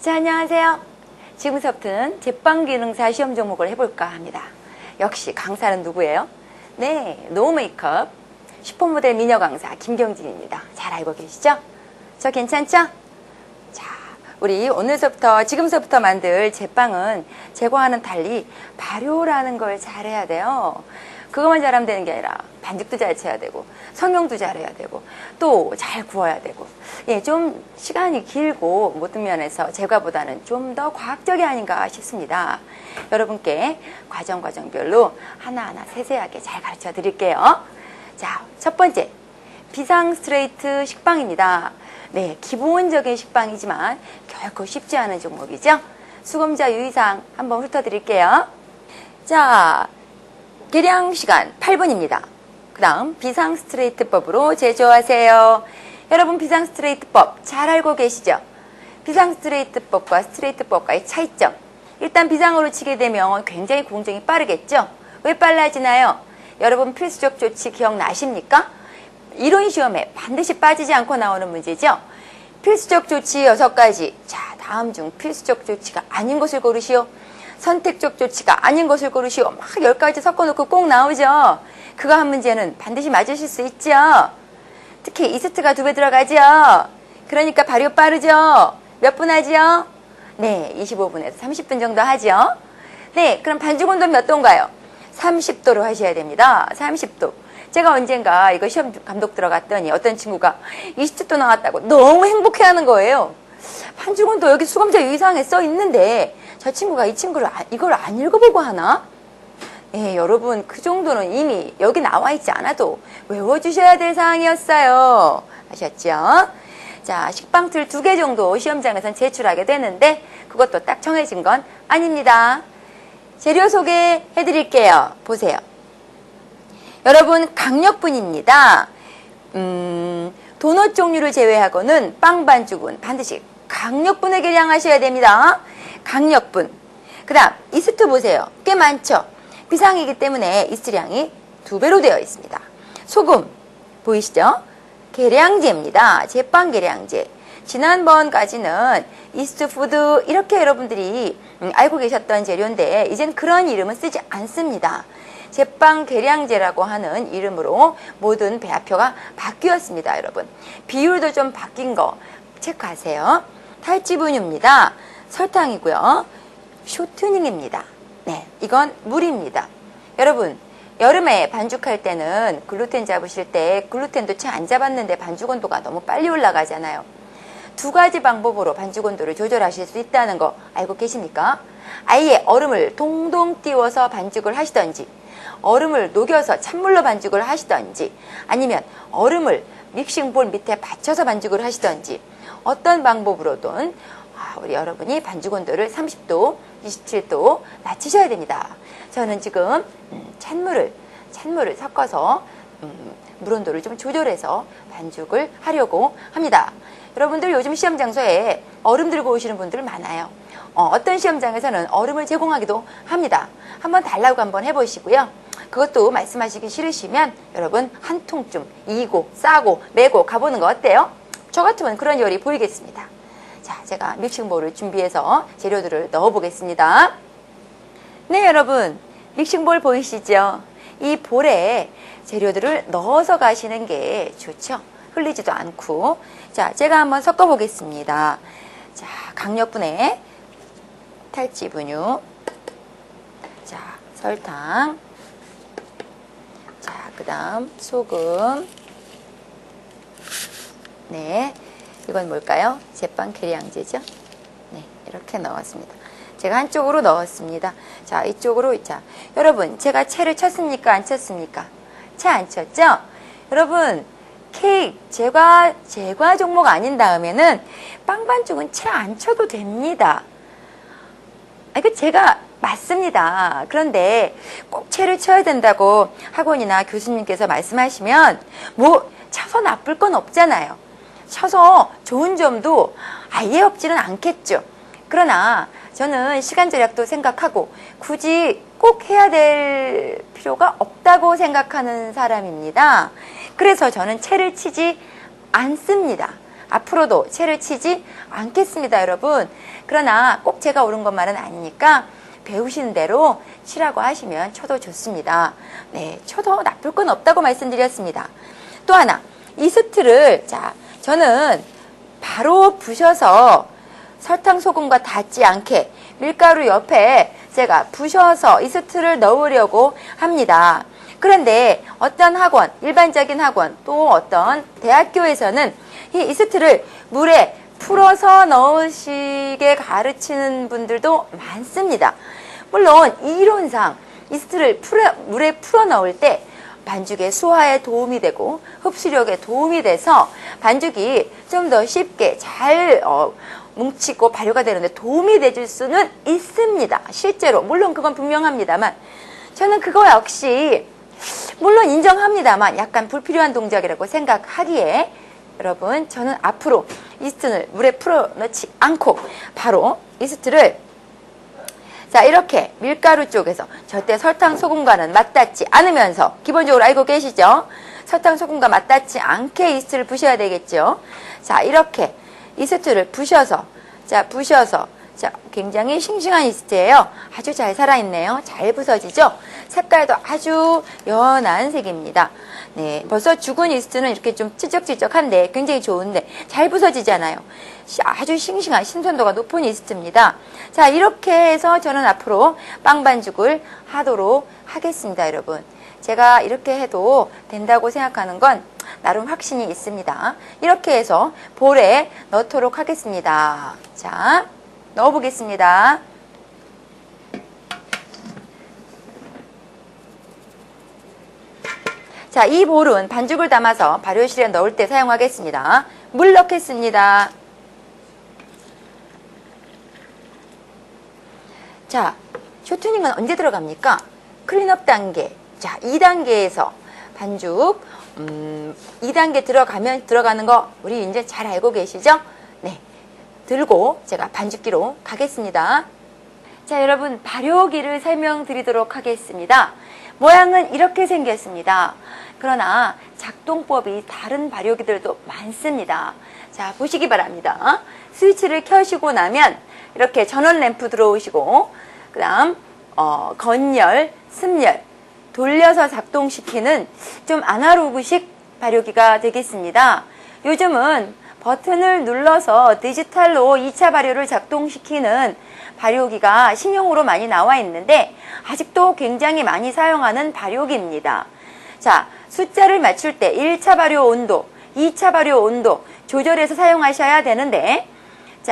자, 안녕하세요. 지금부터는 제빵기능사 시험 종목을 해볼까 합니다. 역시 강사는 누구예요? 네, 노 메이크업 슈퍼모델 미녀 강사 김경진입니다. 잘 알고 계시죠? 저 괜찮죠? 자, 우리 오늘서부터 지금서부터 만들 제빵은 제과와는 달리 발효라는 걸 잘해야 돼요. 그것만 잘하면 되는 게 아니라 반죽도 잘 쳐야 되고 성형도 잘해야 되고 또 잘 구워야 되고, 예, 좀 시간이 길고 모든 면에서 제과보다는 좀 더 과학적이 아닌가 싶습니다. 여러분께 과정별로 하나하나 세세하게 잘 가르쳐 드릴게요. 자, 첫 번째, 비상 스트레이트 식빵입니다. 네, 기본적인 식빵이지만 결코 쉽지 않은 종목이죠. 수검자 유의사항 한번 훑어드릴게요. 자, 계량 시간 8분입니다. 그 다음 비상 스트레이트법으로 제조하세요. 여러분, 비상 스트레이트법 잘 알고 계시죠? 비상 스트레이트법과 스트레이트법과의 차이점. 일단 비상으로 치게 되면 굉장히 공정이 빠르겠죠? 왜 빨라지나요? 여러분, 필수적 조치 기억나십니까? 이론 시험에 반드시 빠지지 않고 나오는 문제죠? 필수적 조치 6가지. 자, 다음 중 필수적 조치가 아닌 것을 고르시오. 선택적 조치가 아닌 것을 고르시오. 막 10가지 섞어놓고 꼭 나오죠. 그거 한 문제는 반드시 맞으실 수 있죠. 특히 이스트가 2배 들어가죠. 그러니까 발효 빠르죠. 몇 분 하죠? 네, 25분에서 30분 정도 하죠. 네, 그럼 반죽 온도는 몇 도인가요? 30도로 하셔야 됩니다. 30도. 제가 언젠가 이거 시험 감독 들어갔더니 어떤 친구가 20도 나왔다고 너무 행복해하는 거예요. 반죽 온도 여기 수검자 유의사항에 써 있는데 저 친구가 이걸 안 읽어보고 하나? 예, 여러분, 그 정도는 이미 여기 나와 있지 않아도 외워주셔야 될 사항이었어요. 아셨죠? 자, 식빵틀 2개 정도 시험장에선 제출하게 되는데 그것도 딱 정해진 건 아닙니다. 재료 소개해 드릴게요. 보세요. 여러분, 강력분입니다. 도넛 종류를 제외하고는 빵 반죽은 반드시 강력분을 계량하셔야 됩니다. 강력분. 그 다음 이스트 보세요. 꽤 많죠? 비상이기 때문에 이스트량이 2배로 되어 있습니다. 소금 보이시죠? 계량제입니다. 제빵 계량제. 지난번까지는 이스트푸드 이렇게 여러분들이 알고 계셨던 재료인데 이젠 그런 이름은 쓰지 않습니다. 제빵 계량제라고 하는 이름으로 모든 배합표가 바뀌었습니다. 여러분, 비율도 좀 바뀐 거 체크하세요. 탈지분유입니다. 설탕이고요. 쇼트닝입니다. 네, 이건 물입니다. 여러분, 여름에 반죽할 때는 글루텐 잡으실 때 글루텐도 채 안 잡았는데 반죽 온도가 너무 빨리 올라가잖아요. 2가지 방법으로 반죽 온도를 조절하실 수 있다는 거 알고 계십니까? 아예 얼음을 동동 띄워서 반죽을 하시던지, 얼음을 녹여서 찬물로 반죽을 하시던지, 아니면 얼음을 믹싱볼 밑에 받쳐서 반죽을 하시던지, 어떤 방법으로든 우리 여러분이 반죽 온도를 30도, 27도 낮추셔야 됩니다. 저는 지금 찬물을 섞어서 물 온도를 좀 조절해서 반죽을 하려고 합니다. 여러분들 요즘 시험 장소에 얼음 들고 오시는 분들 많아요. 어떤 시험장에서는 얼음을 제공하기도 합니다. 한번 달라고 한번 해보시고요. 그것도 말씀하시기 싫으시면 여러분 한 통쯤 이고 싸고 메고 가보는 거 어때요? 저 같으면 그런 요리 보이겠습니다. 자, 제가 믹싱볼을 준비해서 재료들을 넣어 보겠습니다. 네, 여러분, 믹싱볼 보이시죠? 이 볼에 재료들을 넣어서 가시는 게 좋죠. 흘리지도 않고. 자, 제가 한번 섞어 보겠습니다. 자, 강력분에 탈지분유, 자, 설탕, 자, 그 다음 소금. 네, 이건 뭘까요? 제빵 계량제죠? 네, 이렇게 넣었습니다. 제가 한쪽으로 넣었습니다. 자, 이쪽으로. 자, 여러분, 제가 채를 쳤습니까? 안 쳤습니까? 채 안 쳤죠? 여러분, 케이크, 제과 종목 아닌 다음에는 빵 반죽은 채 안 쳐도 됩니다. 이거 제가 맞습니다. 그런데 꼭 채를 쳐야 된다고 학원이나 교수님께서 말씀하시면 뭐 쳐서 나쁠 건 없잖아요. 쳐서 좋은 점도 아예 없지는 않겠죠. 그러나 저는 시간 절약도 생각하고 굳이 꼭 해야 될 필요가 없다고 생각하는 사람입니다. 그래서 저는 채를 치지 않습니다. 앞으로도 채를 치지 않겠습니다, 여러분. 그러나 꼭 제가 옳은 것만은 아니니까 배우시는 대로 치라고 하시면 쳐도 좋습니다. 네, 쳐도 나쁠 건 없다고 말씀드렸습니다. 또 하나, 이스트를 저는 바로 부셔서 설탕, 소금과 닿지 않게 밀가루 옆에 제가 부셔서 이스트를 넣으려고 합니다. 그런데 어떤 학원, 일반적인 학원, 또 어떤 대학교에서는 이 이스트를 물에 풀어서 넣으시게 가르치는 분들도 많습니다. 물론 이론상 이스트를 물에 풀어 넣을 때 반죽의 수화에 도움이 되고 흡수력에 도움이 돼서 반죽이 좀 더 쉽게 잘 뭉치고 발효가 되는데 도움이 되줄 수는 있습니다. 실제로. 물론 그건 분명합니다만 저는 그거 역시 물론 인정합니다만 약간 불필요한 동작이라고 생각하기에 여러분, 저는 앞으로 이스트를 물에 풀어 넣지 않고 바로 이스트를 이렇게 밀가루 쪽에서 절대 설탕, 소금과는 맞닿지 않으면서 기본적으로 알고 계시죠? 설탕, 소금과 맞닿지 않게 이스트를 부셔야 되겠죠? 이렇게 이스트를 부셔서 굉장히 싱싱한 이스트예요. 아주 잘 살아있네요. 잘 부서지죠? 색깔도 아주 연한 색입니다. 네, 벌써 죽은 이스트는 이렇게 좀 찌적찌적한데 굉장히 좋은데 잘 부서지잖아요. 아주 싱싱한 신선도가 높은 이스트입니다. 이렇게 해서 저는 앞으로 빵 반죽을 하도록 하겠습니다, 여러분. 제가 이렇게 해도 된다고 생각하는 건 나름 확신이 있습니다. 이렇게 해서 볼에 넣도록 하겠습니다. 넣어보겠습니다. 이 볼은 반죽을 담아서 발효실에 넣을 때 사용하겠습니다. 물 넣겠습니다. 쇼트닝은 언제 들어갑니까? 클린업 단계. 2단계에서 반죽 2단계 들어가는 거 우리 이제 잘 알고 계시죠? 네, 들고 제가 반죽기로 가겠습니다. 여러분, 발효기를 설명드리도록 하겠습니다. 모양은 이렇게 생겼습니다. 그러나 작동법이 다른 발효기들도 많습니다. 보시기 바랍니다. 스위치를 켜시고 나면 이렇게 전원 램프 들어오시고 그 다음 건열, 습열 돌려서 작동시키는 좀 아날로그식 발효기가 되겠습니다. 요즘은 버튼을 눌러서 디지털로 2차 발효를 작동시키는 발효기가 신형으로 많이 나와 있는데 아직도 굉장히 많이 사용하는 발효기입니다. 숫자를 맞출 때 1차 발효 온도, 2차 발효 온도 조절해서 사용하셔야 되는데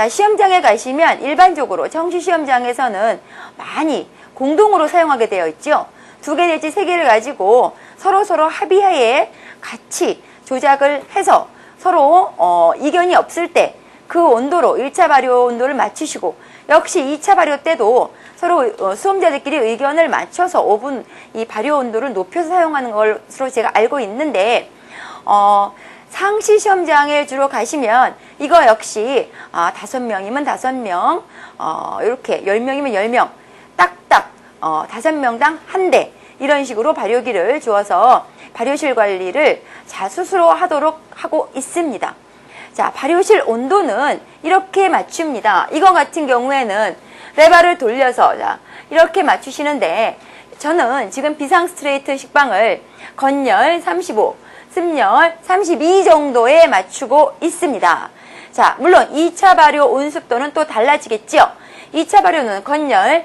시험장에 가시면 일반적으로 정시 시험장에서는 많이 공동으로 사용하게 되어 있죠. 2개 내지 3개를 가지고 서로 합의하에 같이 조작을 해서 서로 이견이 없을 때 그 온도로 1차 발효 온도를 맞추시고 역시 2차 발효 때도 서로 수험자들끼리 의견을 맞춰서 오븐 이 발효 온도를 높여서 사용하는 것으로 제가 알고 있는데 상시 시험장에 주로 가시면 이거 역시 5명이면 5명 이렇게 10명이면 10명 딱딱 5명당 한 대 이런 식으로 발효기를 주어서 발효실 관리를 스스로 하도록 하고 있습니다. 발효실 온도는 이렇게 맞춥니다. 이거 같은 경우에는 레바를 돌려서 이렇게 맞추시는데 저는 지금 비상 스트레이트 식빵을 건열 35, 습열 32 정도에 맞추고 있습니다. 물론 2차 발효 온습도는 또 달라지겠죠. 2차 발효는 건열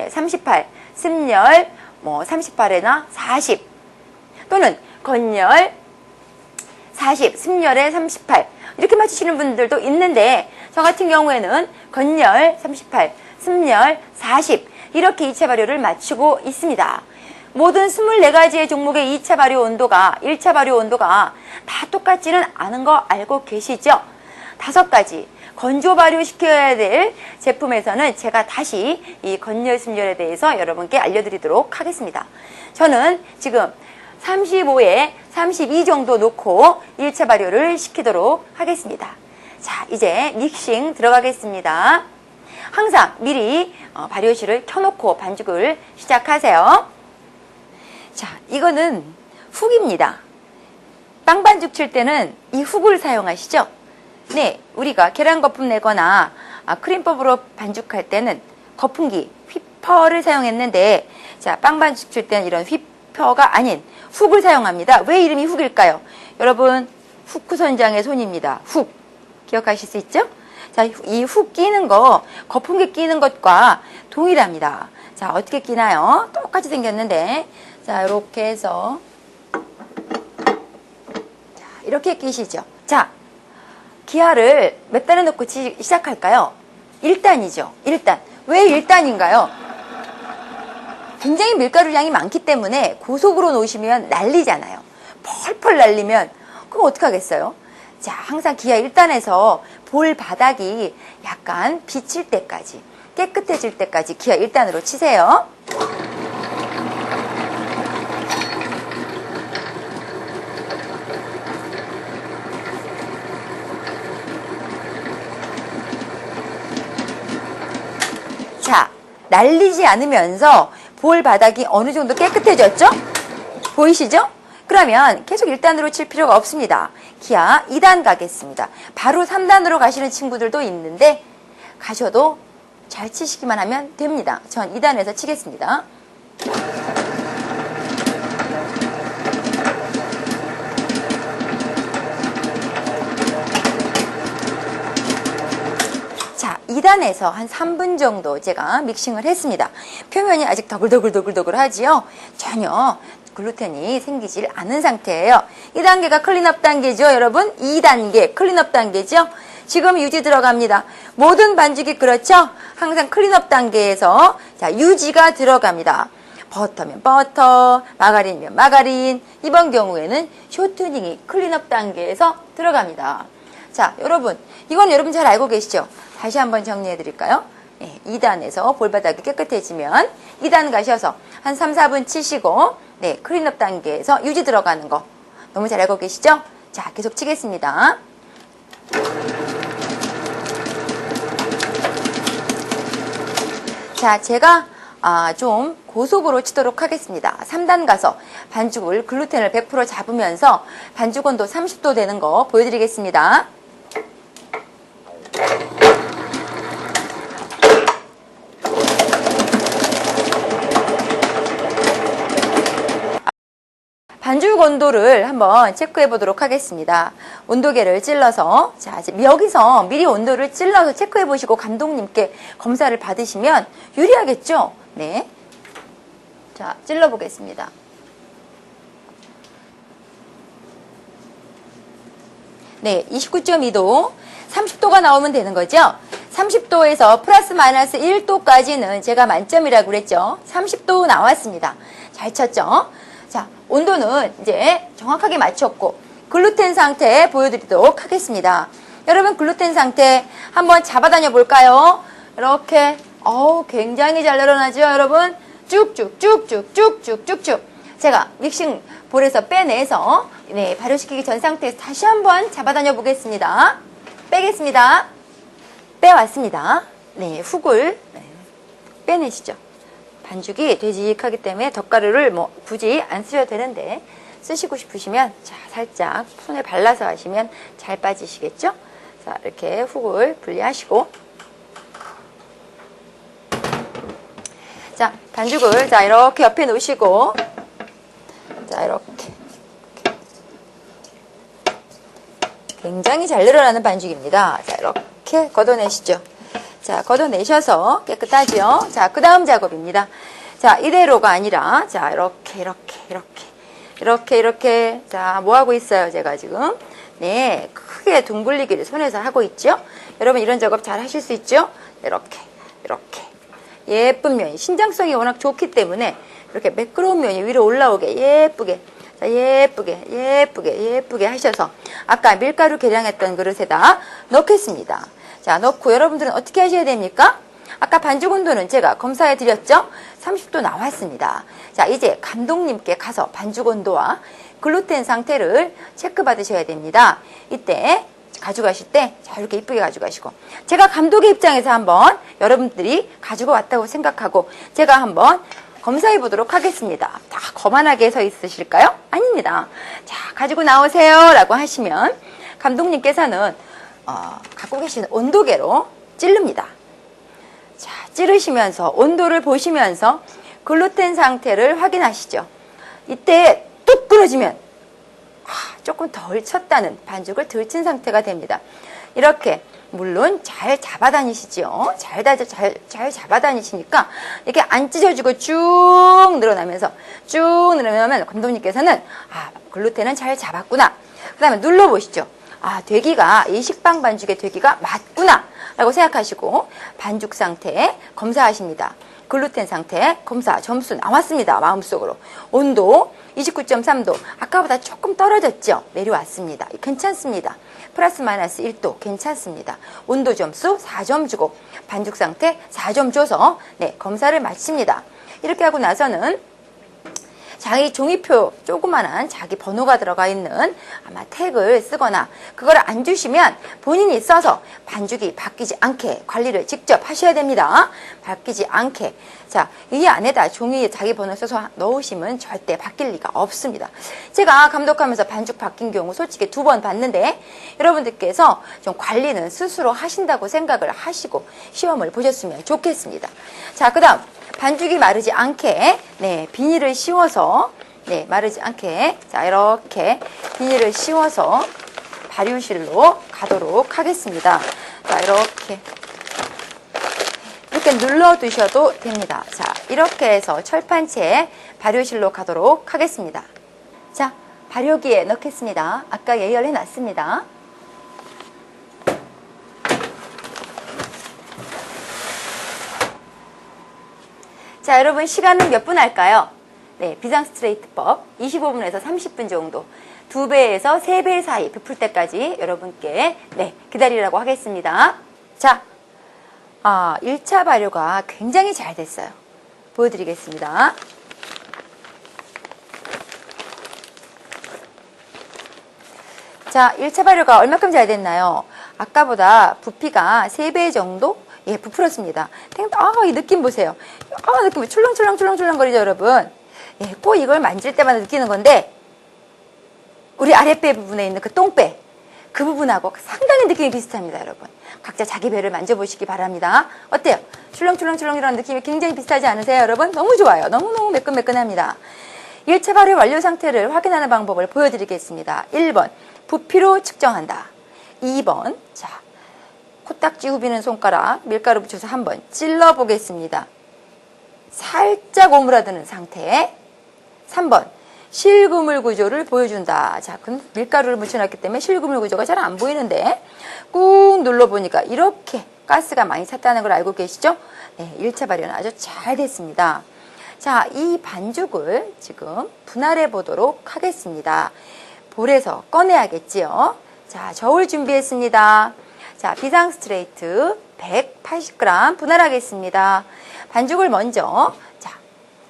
38, 습열 38에나 40 또는 건열 40, 습열에 38 이렇게 맞추시는 분들도 있는데 저 같은 경우에는 건열 38, 습열 40 이렇게 2차 발효를 맞추고 있습니다. 모든 24가지의 종목의 2차 발효 온도가 1차 발효 온도가 다 똑같지는 않은 거 알고 계시죠? 5가지 건조 발효시켜야 될 제품에서는 제가 다시 이 건열 습열에 대해서 여러분께 알려드리도록 하겠습니다. 저는 지금 35에 32 정도 놓고 1차 발효를 시키도록 하겠습니다. 이제 믹싱 들어가겠습니다. 항상 미리 발효실을 켜놓고 반죽을 시작하세요. 이거는 훅입니다. 빵 반죽 칠 때는 이 훅을 사용하시죠. 네, 우리가 계란 거품 내거나 크림법으로 반죽할 때는 거품기, 휘퍼를 사용했는데, 자, 빵 반죽 칠 때는 이런 휘퍼가 아닌 훅을 사용합니다. 왜 이름이 훅일까요? 여러분, 후크 선장의 손입니다. 훅. 기억하실 수 있죠? 자, 이 훅 끼는 거, 거품기 끼는 것과 동일합니다. 자, 어떻게 끼나요? 똑같이 생겼는데, 자, 이렇게 해서, 자, 이렇게 끼시죠. 자, 기아를 몇 단에 넣고 시작할까요? 1단이죠. 1단. 왜 1단인가요? 굉장히 밀가루 양이 많기 때문에 고속으로 놓으시면 날리잖아요. 펄펄 날리면 그럼 어떡하겠어요? 자, 항상 기아 1단에서 볼 바닥이 약간 비칠 때까지, 깨끗해질 때까지 기아 1단으로 치세요. 자, 날리지 않으면서 볼 바닥이 어느 정도 깨끗해졌죠? 보이시죠? 그러면 계속 1단으로 칠 필요가 없습니다. 기아 2단 가겠습니다. 바로 3단으로 가시는 친구들도 있는데 가셔도 잘 치시기만 하면 됩니다. 전 2단에서 치겠습니다. 자, 2단에서 한 3분 정도 제가 믹싱을 했습니다. 표면이 아직 더글더글더글더글 하지요? 전혀 글루텐이 생기질 않은 상태예요. 2단계가 클린업 단계죠, 여러분? 2단계 클린업 단계죠? 지금 유지 들어갑니다. 모든 반죽이 그렇죠? 항상 클린업 단계에서 자, 유지가 들어갑니다. 버터면 버터, 마가린면 마가린. 이번 경우에는 쇼트닝이 클린업 단계에서 들어갑니다. 자, 여러분, 이건 여러분 잘 알고 계시죠? 다시 한번 정리해 드릴까요? 2단에서 볼바닥이 깨끗해지면 2단 가셔서 한 3, 4분 치시고, 네, 클린업 단계에서 유지 들어가는 거 너무 잘 알고 계시죠? 자, 계속 치겠습니다. 자, 제가 좀 고속으로 치도록 하겠습니다. 3단 가서 반죽을 글루텐을 100% 잡으면서 반죽 온도 30도 되는 거 보여드리겠습니다. 반죽 온도를 한번 체크해 보도록 하겠습니다. 온도계를 찔러서, 자, 여기서 미리 온도를 찔러서 체크해 보시고 감독님께 검사를 받으시면 유리하겠죠? 네. 자, 찔러 보겠습니다. 네, 29.2도, 30도가 나오면 되는 거죠? 30도에서 플러스 마이너스 1도까지는 제가 만점이라고 그랬죠? 30도 나왔습니다. 잘 쳤죠? 자, 온도는 이제 정확하게 맞췄고 글루텐 상태 보여드리도록 하겠습니다. 여러분, 글루텐 상태 한번 잡아다녀 볼까요? 이렇게 굉장히 잘 늘어나죠, 여러분? 쭉쭉쭉쭉쭉쭉쭉쭉. 제가 믹싱 볼에서 빼내서 네, 발효시키기 전 상태에서 다시 한번 잡아다녀 보겠습니다. 빼겠습니다. 빼왔습니다. 네, 훅을 빼내시죠. 반죽이 되직하기 때문에 덧가루를 뭐 굳이 안 쓰셔도 되는데 쓰시고 싶으시면 자, 살짝 손에 발라서 하시면 잘 빠지시겠죠? 자, 이렇게 훅을 분리하시고, 자, 반죽을 자, 이렇게 옆에 놓으시고, 자, 이렇게 굉장히 잘 늘어나는 반죽입니다. 자, 이렇게 걷어내시죠. 자, 걷어내셔서 깨끗하죠? 자, 그 다음 작업입니다. 자, 이대로가 아니라, 자, 이렇게. 자, 뭐 하고 있어요, 제가 지금? 네, 크게 둥글리기를 손에서 하고 있죠? 여러분, 이런 작업 잘 하실 수 있죠? 이렇게. 예쁜 면이, 신장성이 워낙 좋기 때문에, 이렇게 매끄러운 면이 위로 올라오게 예쁘게, 자, 예쁘게 하셔서, 아까 밀가루 계량했던 그릇에다 넣겠습니다. 자, 넣고 여러분들은 어떻게 하셔야 됩니까? 아까 반죽 온도는 제가 검사해 드렸죠? 30도 나왔습니다. 자, 이제 감독님께 가서 반죽 온도와 글루텐 상태를 체크 받으셔야 됩니다. 이때 가져가실 때 자, 이렇게 이쁘게 가져가시고, 제가 감독의 입장에서 한번 여러분들이 가지고 왔다고 생각하고 제가 한번 검사해 보도록 하겠습니다. 다 거만하게 서 있으실까요? 아닙니다. 자, 가지고 나오세요 라고 하시면 감독님께서는 갖고 계시는 온도계로 찌릅니다. 자, 찌르시면서 온도를 보시면서 글루텐 상태를 확인하시죠. 이때 뚝 끊어지면 조금 덜 쳤다는, 반죽을 덜 친 상태가 됩니다. 이렇게 물론 잘 잡아다니시죠. 잘 잡아다니시니까 이렇게 안 찢어지고 쭉 늘어나면서 쭉 늘어나면 감독님께서는 글루텐은 잘 잡았구나. 그 다음에 눌러보시죠. 되기가, 이 식빵 반죽의 되기가 맞구나 라고 생각하시고 반죽 상태 검사하십니다. 글루텐 상태 검사 점수 나왔습니다. 마음속으로. 온도 29.3도. 아까보다 조금 떨어졌죠? 내려왔습니다. 괜찮습니다. 플러스 마이너스 1도 괜찮습니다. 온도 점수 4점 주고 반죽 상태 4점 줘서 검사를 마칩니다. 이렇게 하고 나서는 자기 종이표, 조그만한 자기 번호가 들어가 있는 아마 택을 쓰거나 그걸 안 주시면 본인이 써서 반죽이 바뀌지 않게 관리를 직접 하셔야 됩니다. 바뀌지 않게. 자, 이 안에다 종이에 자기 번호 써서 넣으시면 절대 바뀔 리가 없습니다. 제가 감독하면서 반죽 바뀐 경우 솔직히 2번 봤는데 여러분들께서 좀 관리는 스스로 하신다고 생각을 하시고 시험을 보셨으면 좋겠습니다. 자, 그 다음 반죽이 마르지 않게 비닐을 씌워서 마르지 않게 자 이렇게 비닐을 씌워서 발효실로 가도록 하겠습니다. 자 이렇게 눌러 두셔도 됩니다. 자 이렇게 해서 철판채 발효실로 가도록 하겠습니다. 자 발효기에 넣겠습니다. 아까 예열해 놨습니다. 자, 여러분 시간은 몇 분 할까요? 비상 스트레이트법 25분에서 30분 정도 2배에서 3배 사이 베풀 때까지 여러분께 기다리라고 하겠습니다. 자, 1차 발효가 굉장히 잘 됐어요. 보여드리겠습니다. 자, 1차 발효가 얼마큼 잘 됐나요? 아까보다 부피가 3배 정도 부풀었습니다. 이 느낌 보세요. 느낌 출렁출렁 거리죠, 여러분. 꼭 이걸 만질 때마다 느끼는 건데, 우리 아랫배 부분에 있는 그 똥배, 그 부분하고 상당히 느낌이 비슷합니다, 여러분. 각자 자기 배를 만져보시기 바랍니다. 어때요? 출렁출렁이라는 느낌이 굉장히 비슷하지 않으세요, 여러분? 너무 좋아요. 너무너무 매끈매끈합니다. 1차 발효 완료 상태를 확인하는 방법을 보여드리겠습니다. 1번, 부피로 측정한다. 2번, 자, 코딱지 후비는 손가락 밀가루 붙여서 한번 찔러 보겠습니다. 살짝 오므라드는 상태. 3번 실그물 구조를 보여준다. 자, 밀가루를 묻혀놨기 때문에 실그물 구조가 잘 안 보이는데 꾹 눌러보니까 이렇게 가스가 많이 찼다는 걸 알고 계시죠? 1차 발효는 아주 잘 됐습니다. 자, 이 반죽을 지금 분할해 보도록 하겠습니다. 볼에서 꺼내야겠지요? 자, 저울 준비했습니다. 자, 비상 스트레이트 180g 분할하겠습니다. 반죽을 먼저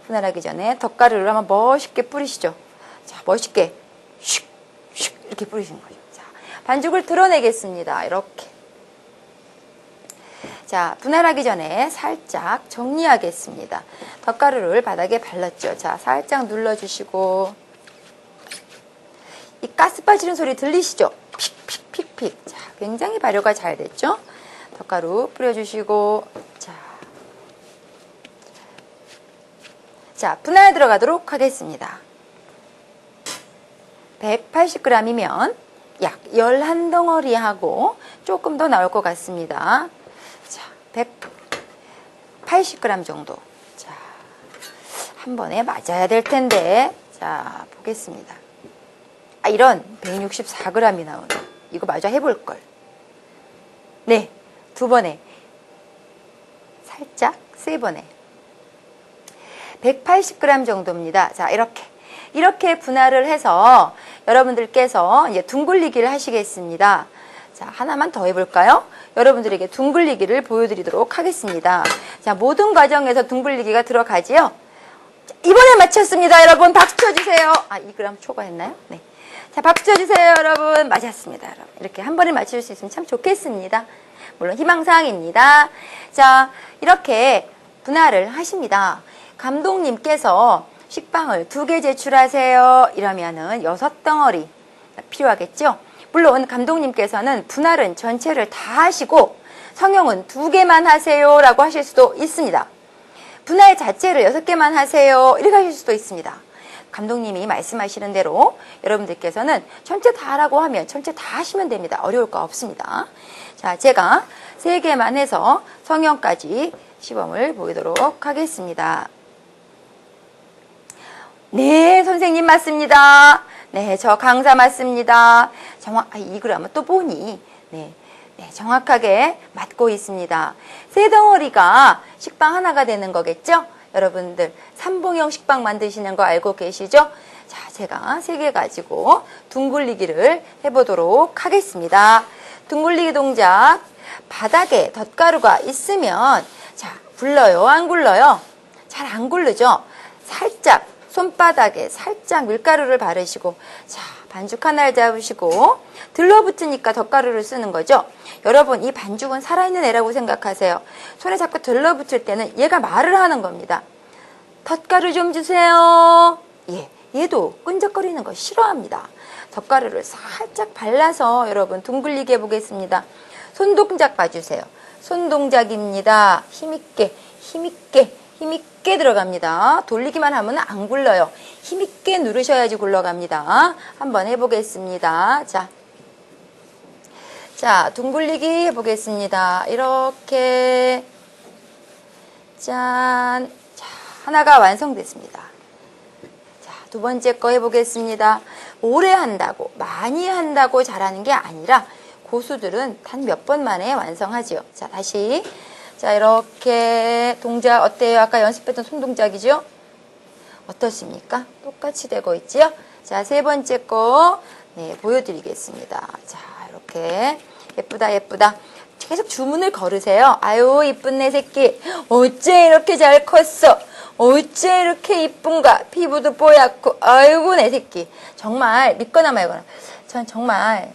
분할하기 전에 덧가루를 한번 멋있게 뿌리시죠. 자, 멋있게 슉 이렇게 뿌리시는 거죠. 자, 반죽을 드러내겠습니다. 이렇게. 자, 분할하기 전에 살짝 정리하겠습니다. 덧가루를 바닥에 발랐죠. 자, 살짝 눌러주시고 이 가스 빠지는 소리 들리시죠? 픽픽픽픽. 자, 굉장히 발효가 잘 됐죠? 덧가루 뿌려주시고 자, 분할 들어가도록 하겠습니다. 180g이면 약 11덩어리하고 조금 더 나올 것 같습니다. 자, 180g 정도. 자, 한 번에 맞아야 될 텐데. 자, 보겠습니다. 이런 164g이 나오네. 이거 마저 해볼걸. 네, 2번에 살짝 3번에 180g 정도입니다. 자, 이렇게 분할을 해서 여러분들께서 이제 둥글리기를 하시겠습니다. 자, 하나만 더 해볼까요? 여러분들에게 둥글리기를 보여드리도록 하겠습니다. 자, 모든 과정에서 둥글리기가 들어가지요. 자, 이번에 맞췄습니다, 여러분. 박수 쳐주세요. 2g 초과했나요? 네. 자, 박수 쳐주세요, 여러분. 맞았습니다, 여러분. 이렇게 한 번에 맞출 수 있으면 참 좋겠습니다. 물론 희망사항입니다. 자, 이렇게 분할을 하십니다. 감독님께서 식빵을 2개 제출하세요. 이러면은 6덩어리 필요하겠죠? 물론 감독님께서는 분할은 전체를 다 하시고 성형은 2개만 하세요 라고 하실 수도 있습니다. 분할 자체를 6개만 하세요 이렇게 하실 수도 있습니다. 감독님이 말씀하시는 대로 여러분들께서는 전체 다 하라고 하면 전체 다 하시면 됩니다. 어려울 거 없습니다. 자, 제가 3개만 해서 성형까지 시범을 보이도록 하겠습니다. 네, 선생님 맞습니다. 네, 저 강사 맞습니다. 이 그림은 또 보니 네, 정확하게 맞고 있습니다. 세 덩어리가 식빵 하나가 되는 거겠죠? 여러분들 3봉형 식빵 만드시는 거 알고 계시죠? 자, 제가 3개 가지고 둥글리기를 해보도록 하겠습니다. 둥글리기 동작, 바닥에 덧가루가 있으면 자, 굴러요? 안 굴러요? 잘 안 굴르죠? 살짝 손바닥에 살짝 밀가루를 바르시고 자, 반죽 하나를 잡으시고 들러붙으니까 덧가루를 쓰는 거죠. 여러분 이 반죽은 살아있는 애라고 생각하세요. 손에 자꾸 들러붙을 때는 얘가 말을 하는 겁니다. 덧가루 좀 주세요. 예, 얘도 끈적거리는 거 싫어합니다. 덧가루를 살짝 발라서 여러분 둥글리게 해보겠습니다. 손동작 봐주세요. 손동작입니다. 힘있게 힘있게 힘있게 들어갑니다. 돌리기만 하면 안 굴러요. 힘있게 누르셔야지 굴러갑니다. 한번 해보겠습니다. 자, 둥글리기 해보겠습니다. 이렇게 짠. 자, 하나가 완성됐습니다. 자, 2번째 거 해보겠습니다. 오래 한다고 많이 한다고 잘하는 게 아니라 고수들은 단 몇 번 만에 완성하지요. 자, 다시 자, 이렇게 동작 어때요? 아까 연습했던 손 동작이죠? 어떻습니까? 똑같이 되고 있지요? 자, 3번째 거 네, 보여드리겠습니다. 자, 이렇게 예쁘다 예쁘다. 계속 주문을 걸으세요. 아유 이쁜 내 새끼 어째 이렇게 잘 컸어. 어째 이렇게 이쁜가. 피부도 뽀얗고 아이고 내 새끼. 정말 믿거나 말거나 전 정말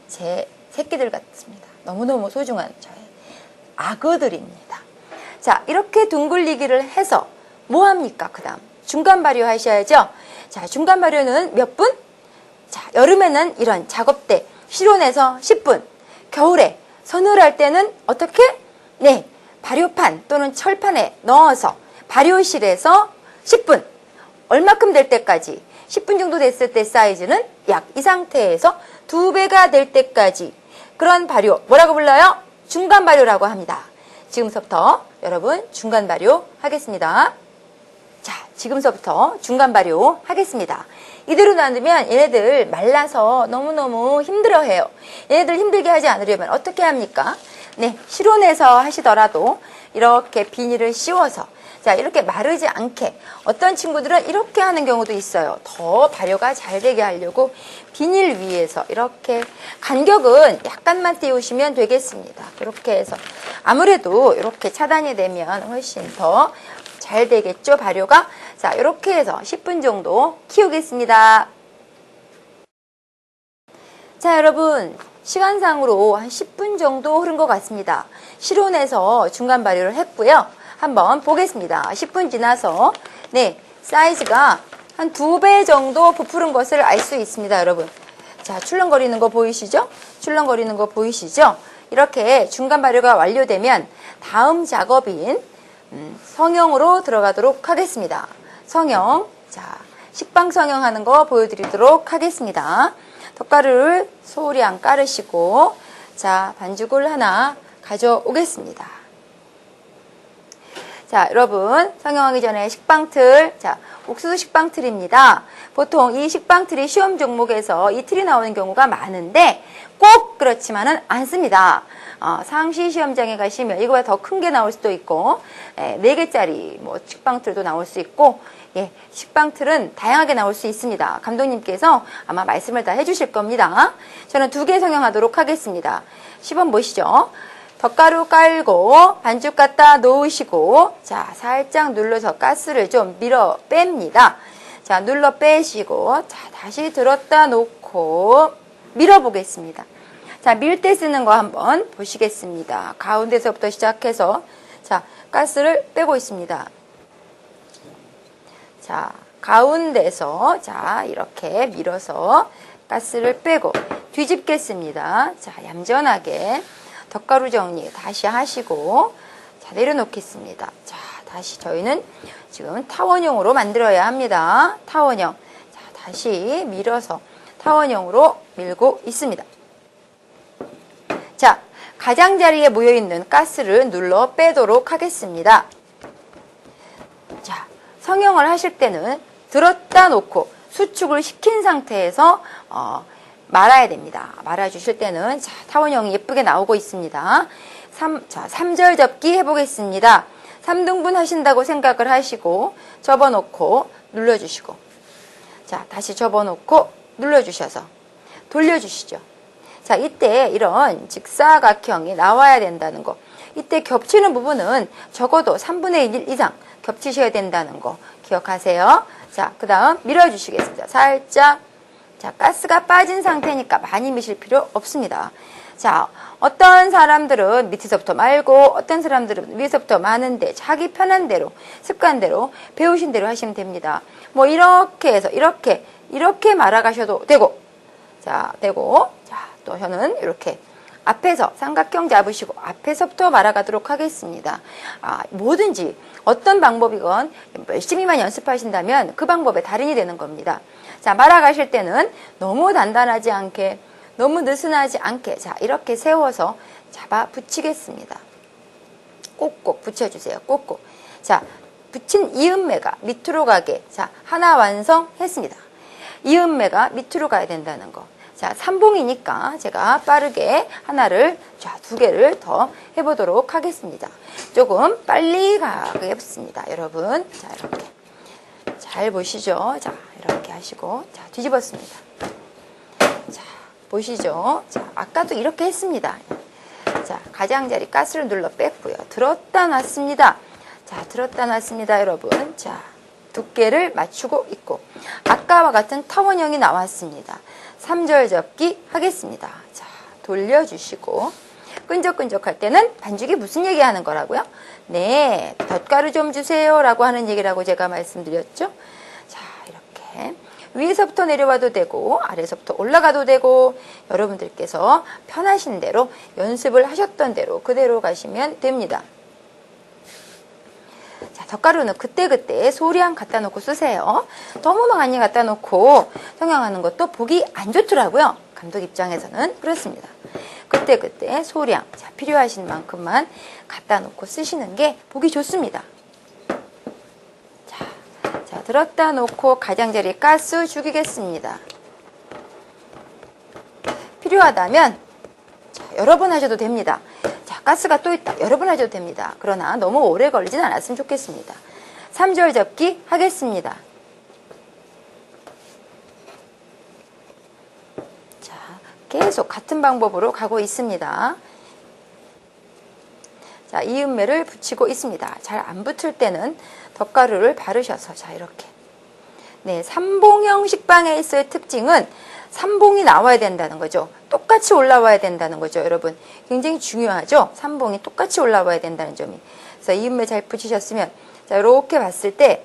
제 새끼들 같습니다. 너무너무 소중한 저의 악어들입니다. 자, 이렇게 둥글리기를 해서 뭐합니까? 그 다음 중간 발효 하셔야죠. 자, 중간 발효는 몇 분? 자, 여름에는 이런 작업대 실온에서 10분, 겨울에 서늘할 때는 어떻게? 네, 발효판 또는 철판에 넣어서 발효실에서 10분, 얼마큼 될 때까지 10분 정도 됐을 때 사이즈는 약 이 상태에서 2배가 될 때까지 그런 발효 뭐라고 불러요? 중간 발효라고 합니다. 지금서부터 여러분 중간 발효 하겠습니다. 자, 지금서부터 중간 발효 하겠습니다. 이대로 놔두면 얘네들 말라서 너무너무 힘들어해요. 얘네들 힘들게 하지 않으려면 어떻게 합니까? 네, 실온에서 하시더라도 이렇게 비닐을 씌워서 자, 이렇게 마르지 않게 어떤 친구들은 이렇게 하는 경우도 있어요. 더 발효가 잘 되게 하려고 비닐 위에서 이렇게 간격은 약간만 띄우시면 되겠습니다. 이렇게 해서 아무래도 이렇게 차단이 되면 훨씬 더 잘 되겠죠, 발효가. 자, 이렇게 해서 10분 정도 키우겠습니다. 자, 여러분 시간상으로 한 10분 정도 흐른 것 같습니다. 실온에서 중간 발효를 했고요. 한번 보겠습니다. 10분 지나서 네, 사이즈가 한 2배 정도 부풀은 것을 알 수 있습니다, 여러분. 자, 출렁거리는 거 보이시죠? 출렁거리는 거 보이시죠? 이렇게 중간 발효가 완료되면 다음 작업인 성형으로 들어가도록 하겠습니다. 성형, 자, 식빵 성형하는 거 보여드리도록 하겠습니다. 덧가루를 소량 깔으시고 자, 반죽을 하나 가져오겠습니다. 자, 여러분 성형하기 전에 식빵틀, 자, 옥수수 식빵틀입니다. 보통 이 식빵틀이 시험 종목에서 이 틀이 나오는 경우가 많은데 꼭 그렇지만은 않습니다. 상시 시험장에 가시면 이거보다 더 큰 게 나올 수도 있고 4개짜리 뭐 식빵틀도 나올 수 있고 예, 식빵틀은 다양하게 나올 수 있습니다. 감독님께서 아마 말씀을 다 해주실 겁니다. 저는 2개 성형하도록 하겠습니다. 시범 보시죠. 덧가루 깔고 반죽 갖다 놓으시고 자, 살짝 눌러서 가스를 좀 밀어 뺍니다. 자, 눌러 빼시고 자, 다시 들었다 놓고 밀어 보겠습니다. 자, 밀 때 쓰는 거 한번 보시겠습니다. 가운데서부터 시작해서 자, 가스를 빼고 있습니다. 자, 가운데서 자, 이렇게 밀어서 가스를 빼고 뒤집겠습니다. 자, 얌전하게 덧가루 정리 다시 하시고, 자, 내려놓겠습니다. 자, 다시 저희는 지금 타원형으로 만들어야 합니다. 타원형. 자, 다시 밀어서 타원형으로 밀고 있습니다. 자, 가장자리에 모여있는 가스를 눌러 빼도록 하겠습니다. 자, 성형을 하실 때는 들었다 놓고 수축을 시킨 상태에서 말아야 됩니다. 말아주실 때는 자, 타원형이 예쁘게 나오고 있습니다. 3절 접기 해보겠습니다. 3등분 하신다고 생각을 하시고 접어놓고 눌러주시고, 자, 다시 접어놓고 눌러주셔서 돌려주시죠. 자, 이때 이런 직사각형이 나와야 된다는 거, 이때 겹치는 부분은 적어도 3분의 1 이상 겹치셔야 된다는 거 기억하세요. 자, 그 다음 밀어주시겠습니다. 살짝. 자, 가스가 빠진 상태니까 많이 미실 필요 없습니다. 자, 어떤 사람들은 밑에서부터 말고 어떤 사람들은 위에서부터 마는데 자기 편한 대로 습관대로 배우신 대로 하시면 됩니다. 뭐 이렇게 해서 이렇게 말아가셔도 되고, 자, 또 저는 이렇게 앞에서 삼각형 잡으시고 앞에서부터 말아가도록 하겠습니다. 뭐든지 어떤 방법이건 열심히만 연습하신다면 그 방법에 달인이 되는 겁니다. 자, 말아가실 때는 너무 단단하지 않게, 너무 느슨하지 않게, 자, 이렇게 세워서 잡아 붙이겠습니다. 꼭꼭 붙여주세요. 꼭꼭. 자, 붙인 이음매가 밑으로 가게. 자, 하나 완성했습니다. 이음매가 밑으로 가야 된다는 거. 자, 3봉이니까 제가 빠르게 하나를, 자, 2개를 더 해보도록 하겠습니다. 조금 빨리 가게 해봤습니다. 여러분. 자, 이렇게. 잘 보시죠. 자, 이렇게 하시고, 자, 뒤집었습니다. 자, 보시죠. 자, 아까도 이렇게 했습니다. 자, 가장자리 가스를 눌러 뺐고요. 들었다 놨습니다. 자, 들었다 놨습니다, 여러분. 자, 두께를 맞추고 있고, 아까와 같은 타원형이 나왔습니다. 3절 접기 하겠습니다. 자, 돌려주시고, 끈적끈적할 때는 반죽이 무슨 얘기 하는 거라고요? 네, 덧가루 좀 주세요 라고 하는 얘기라고 제가 말씀드렸죠. 자, 이렇게 위에서부터 내려와도 되고 아래서부터 올라가도 되고, 여러분들께서 편하신 대로 연습을 하셨던 대로 그대로 가시면 됩니다. 자, 덧가루는 그때그때 소량 갖다 놓고 쓰세요. 너무 많이 갖다 놓고 성형하는 것도 보기 안 좋더라고요. 감독 입장에서는 그렇습니다. 그때그때 소량, 자, 필요하신 만큼만 갖다 놓고 쓰시는 게 보기 좋습니다. 자, 들었다 놓고 가장자리 가스 죽이겠습니다. 필요하다면 자, 여러 번 하셔도 됩니다. 자, 가스가 또 있다. 여러 번 하셔도 됩니다. 그러나 너무 오래 걸리진 않았으면 좋겠습니다. 3절 접기 하겠습니다. 자, 계속 같은 방법으로 가고 있습니다. 자, 이음매를 붙이고 있습니다. 잘 안 붙을 때는 덧가루를 바르셔서, 자, 이렇게. 네, 삼봉형 식빵에서의 특징은 삼봉이 나와야 된다는 거죠. 똑같이 올라와야 된다는 거죠, 여러분. 굉장히 중요하죠. 삼봉이 똑같이 올라와야 된다는 점이. 그래서 이음매 잘 붙이셨으면, 자, 이렇게 봤을 때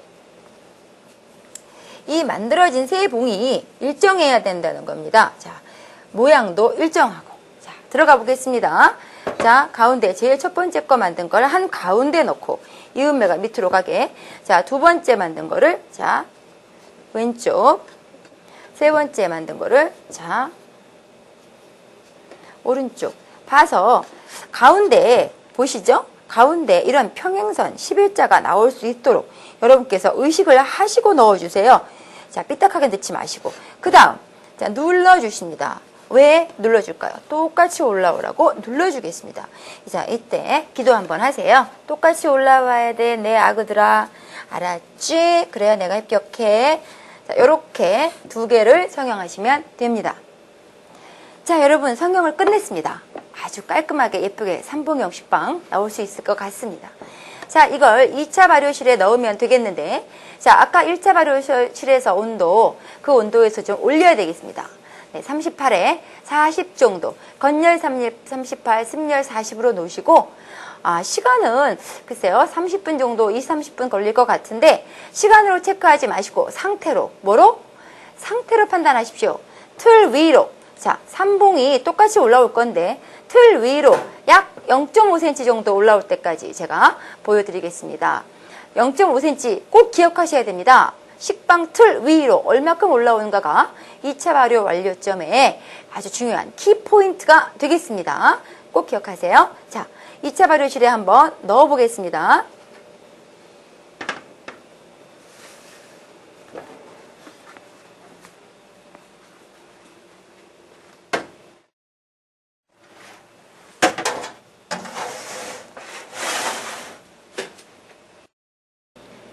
이 만들어진 세 봉이 일정해야 된다는 겁니다. 자, 모양도 일정하고. 자, 들어가 보겠습니다. 자, 가운데 제일 첫 번째 거 만든 걸 한 가운데 넣고 이음매가 밑으로 가게. 자, 두 번째 만든 거를, 자, 왼쪽. 세 번째 만든 거를, 자, 오른쪽. 봐서 가운데 보시죠? 가운데 이런 평행선 11자가 나올 수 있도록 여러분께서 의식을 하시고 넣어주세요. 자, 삐딱하게 넣지 마시고. 그 다음, 자, 눌러주십니다. 왜 눌러줄까요? 똑같이 올라오라고 눌러주겠습니다. 자, 이때 기도 한번 하세요. 똑같이 올라와야 돼, 내 아그들아. 알았지? 그래야 내가 합격해. 자, 요렇게 2개를 성형하시면 됩니다. 자, 여러분, 성형을 끝냈습니다. 아주 깔끔하게 예쁘게 삼봉형 식빵 나올 수 있을 것 같습니다. 자, 이걸 2차 발효실에 넣으면 되겠는데, 자, 아까 1차 발효실에서 온도, 그 온도에서 좀 올려야 되겠습니다. 네, 38에 40 정도, 건열 38, 습열 40으로 놓으시고, 시간은 글쎄요, 30분 정도, 30분 걸릴 것 같은데, 시간으로 체크하지 마시고 상태로, 뭐로? 상태로 판단하십시오. 틀 위로 자, 삼봉이 똑같이 올라올 건데 틀 위로 약 0.5cm 정도 올라올 때까지 제가 보여드리겠습니다. 0.5cm 꼭 기억하셔야 됩니다. 식빵 틀 위로 얼마큼 올라오는가가 2차 발효 완료점에 아주 중요한 키포인트가 되겠습니다. 꼭 기억하세요. 자, 2차 발효실에 한번 넣어 보겠습니다.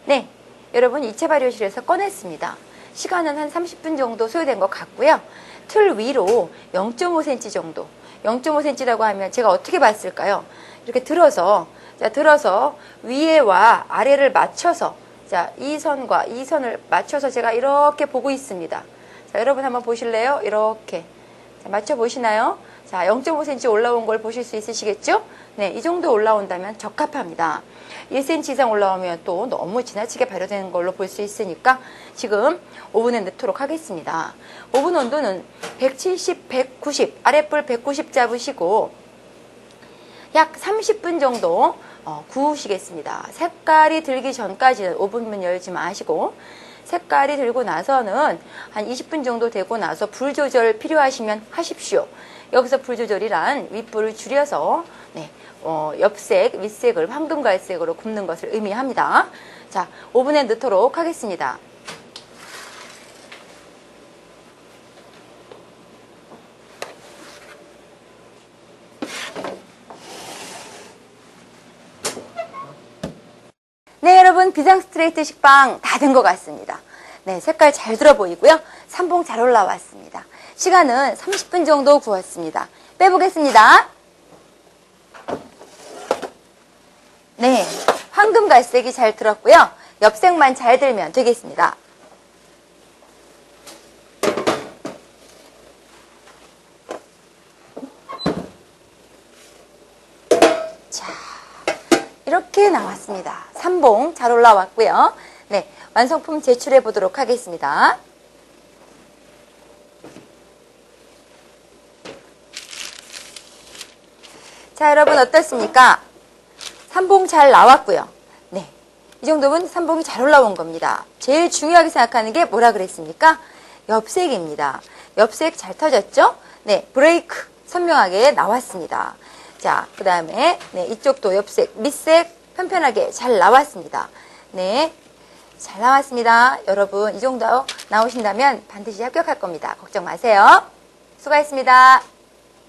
네, 여러분 2차 발효실에서 꺼냈습니다. 시간은 한 30분 정도 소요된 것 같고요. 틀 위로 0.5cm 정도, 0.5cm라고 하면 제가 어떻게 봤을까요? 이렇게 들어서, 자, 들어서 위에와 아래를 맞춰서, 자, 이 선과 이 선을 맞춰서 제가 이렇게 보고 있습니다. 자, 여러분 한번 보실래요? 이렇게. 자, 맞춰 보시나요? 자, 0.5cm 올라온 걸 보실 수 있으시겠죠? 네, 이 정도 올라온다면 적합합니다. 1cm 이상 올라오면 또 너무 지나치게 발효되는 걸로 볼 수 있으니까 지금 오븐에 넣도록 하겠습니다. 오븐 온도는 170, 190, 아랫불 190 잡으시고 약 30분 정도 구우시겠습니다. 색깔이 들기 전까지는 오븐문 열지 마시고 색깔이 들고 나서는 한 20분 정도 되고 나서 불 조절 필요하시면 하십시오. 여기서 불 조절이란 윗불을 줄여서 옆색, 윗색을 황금갈색으로 굽는 것을 의미합니다. 자, 오븐에 넣도록 하겠습니다. 네, 여러분 비상 스트레이트 식빵 다 된 것 같습니다. 네, 색깔 잘 들어 보이고요. 삼봉 잘 올라왔습니다. 시간은 30분 정도 구웠습니다. 빼보겠습니다. 네, 황금갈색이 잘 들었고요. 옆색만 잘 들면 되겠습니다. 자, 이렇게 나왔습니다. 삼봉 잘 올라왔고요. 네, 완성품 제출해 보도록 하겠습니다. 자, 여러분 어떻습니까? 삼봉 잘 나왔고요. 네, 이 정도면 삼봉이 잘 올라온 겁니다. 제일 중요하게 생각하는 게 뭐라 그랬습니까? 옆색입니다. 옆색 잘 터졌죠? 네, 브레이크 선명하게 나왔습니다. 자, 그 다음에 네, 이쪽도 옆색, 밑색 편편하게 잘 나왔습니다. 네, 잘 나왔습니다. 여러분 이 정도 나오신다면 반드시 합격할 겁니다. 걱정 마세요. 수고하셨습니다.